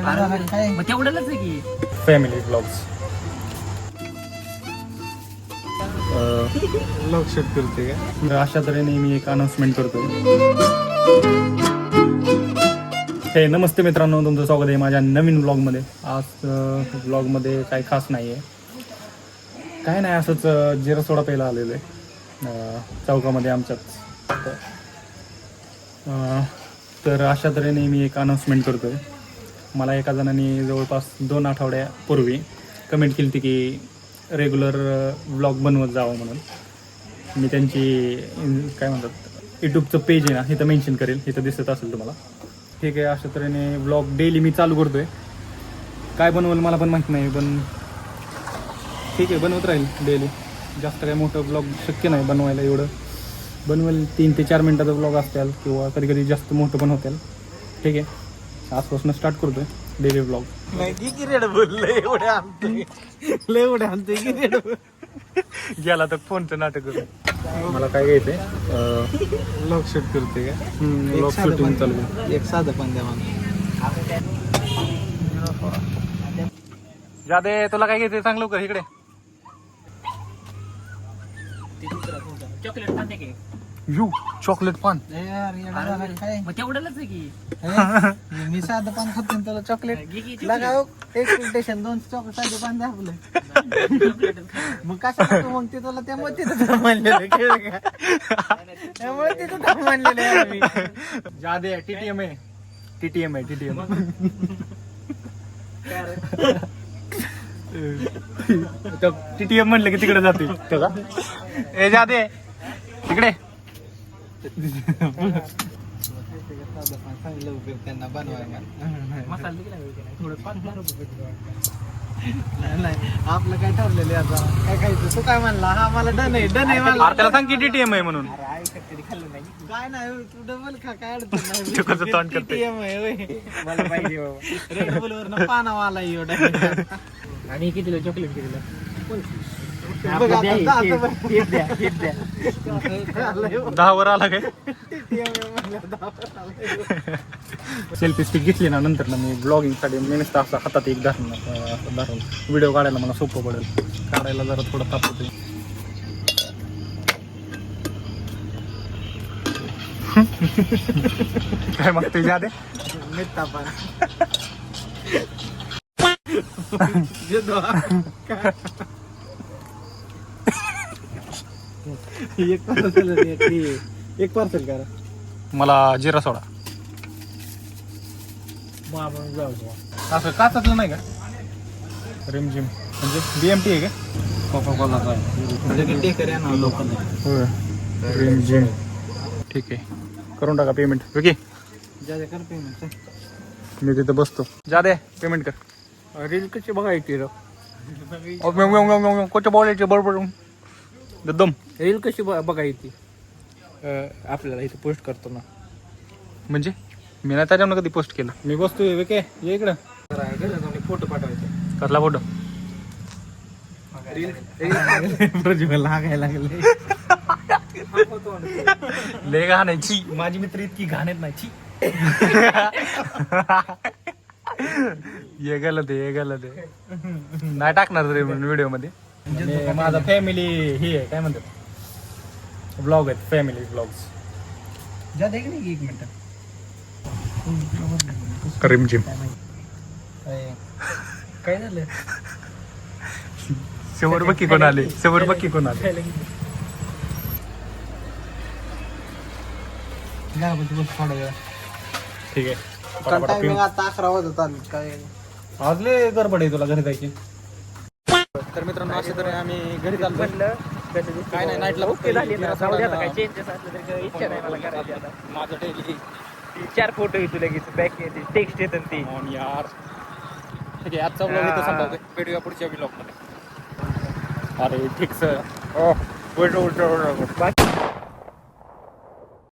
मग तेवढंच आहे की फॅमिली ब्लॉग्स ब्लॉग शूट करते का? अशा तऱ्हेने मी एक अनाउन्समेंट करतो. हे नमस्ते मित्रांनो, तुमचं स्वागत आहे माझ्या नवीन ब्लॉगमध्ये. आज ब्लॉगमध्ये काही खास नाही आहे, काय नाही, असंच जिरा सोडा प्यायला आलेलो आहे चौकामध्ये आमच्याच. तर अशा तऱ्हेने मी एक अनाउन्समेंट करतो आहे. मला एका जणांनी जवळपास 2 आठवड्यापूर्वी कमेंट केली होती की रेग्युलर ब्लॉग बनवत जावं म्हणून. मी त्यांची काय म्हणतात यूट्यूबचं पेज आहे ना, इथं मेन्शन करेल, इथं दिसत असेल तुम्हाला. ठीक आहे, अशा तऱ्हेने ब्लॉग डेली मी चालू करतो आहे. काय बनवलं मला पण माहीत नाही, पण ठीक आहे, बनवत राहील डेली. जास्त काय मोठं ब्लॉग शक्य नाही बनवायला, एवढं बनवेल 3 ते 4 मिनटाचा ब्लॉग असतील किंवा कधी कधी जास्त मोठं पण होतील. ठीक आहे, आजपासून स्टार्ट करतोय डेली ब्लॉग. गेला तर फोनचं नाटक करू. मला काय घ्यायचंय, ब्लॉग शूट करते का? ब्लॉग शूटिंग चालू आहे. एक साधं पण द्या मला. जादे तुला काय घ्यायचंय सांग लवकर. इकडे चॉकलेट खाते की यू चॉकलेट पान. मग तेवढंच आहे की मी साधं पान खातो आणि त्याला चॉकलेट घे की लगाव. एक्सपेक्टेशन 2 चॉकलेट साधे पान द्या आपलं. मग कशा मग ते तुला त्यामुळे तिथं मानलेलं त्यामुळे तिथं मानलेलं आहे आम्ही. जादे टीटीएम आहे, टीटीएम आहे, टीटीएम. टीटीएम म्हणलं की तिकडे जाते. ए जादे तिकडे. लवकर त्यांना बनवायला मसाला दिला थोडं 5-10 रुपये. नाही आपलं काय ठरलेलं आहे आता काय खायचं. तू काय म्हणला? हा मला डन आहे, डन आहे मला. अरे त्याला सांग की टीटीएम आहे म्हणून. कधी खाल्लं नाही काय नाही तू डबल खा, काय अडचण नाही. ते कसं तोंड करते. TTM आहे होय. मला पाहिजे बाबा. रेड बुलवरनं पानावा आला एवढा. आणि कितीला चॉकलेट कितीला बघ आता दहाचं बघ. 10 वर आला काय. TTM आहे म्हणलं, 10 वर आलं. सेल्फी स्टिक घेतली ना नंतर ना मी ब्लॉगिंगसाठी मी नुसतं असं हातात एक धरून व्हिडिओ काढायला मला सोपं पडेल. काढायला जरा थोडं ताप होते. काय मग ते जादे मिठा पान. एक पार्सल करा मला जिरा सोडा. मग आपण जाऊ. असं काचातलं नाही का रिमझिम म्हणजे BMT आहे का? कोका कोलाचा आहे टेकर आहे ना लोकल. होय रिमझिम. ठीक आहे, करून टाका पेमेंट. ओके ज्यादा कर पेमेंट. मी तिथं बसतो. जादे पेमेंट कर. रील कशी बघायची कोणत्या बोलायचे बरोबर दम. रील कशी बघायची आपल्याला इथे पोस्ट करतो ना. म्हणजे मी नाही त्याच्यावर कधी पोस्ट केलं. मी बसतोय वेके ये इकडं. फोटो पाठवायचे. कसला फोटो. प्रज्वल लागायला लागले. लय घाण आहे छी. माझी मित्र इतकी घाण आहेत नाही छी. ये गलत आहे, ये गलत आहे. नाही टाकणार रे व्हिडिओ मध्ये. आणि माझा फॅमिली हे आहे काय म्हणतात ब्लॉग आहेत, फॅमिली ब्लॉग्स. जा देख नाही 1 मिनिट. रिमझिम. काय झालं? समोर बक्की कोण आले, समोर बक्की कोण आले. ठीक आहे, पटापटा पिऊन. आता 11 वाजत आले. काय आज लय गडबड आहे तुला घरी जायची. तर मित्रांनो अशा तरी आम्ही घरी चाललो. काय नाही, नाईटला ओके झाली ना. जाऊ दे आता, काय चेंजेस असलं तरी काही इच्छा नाही मला करायची आता. माझं डेली 4 फोटो येतो लगेच बॅक येते टेक्स्ट येतं ती. ऑन यार. ठीक आहे, आजचा ब्लॉग इथं संपवतोय. भेटूया पुढच्या ब्लॉग मध्ये. अरे ठीक सर.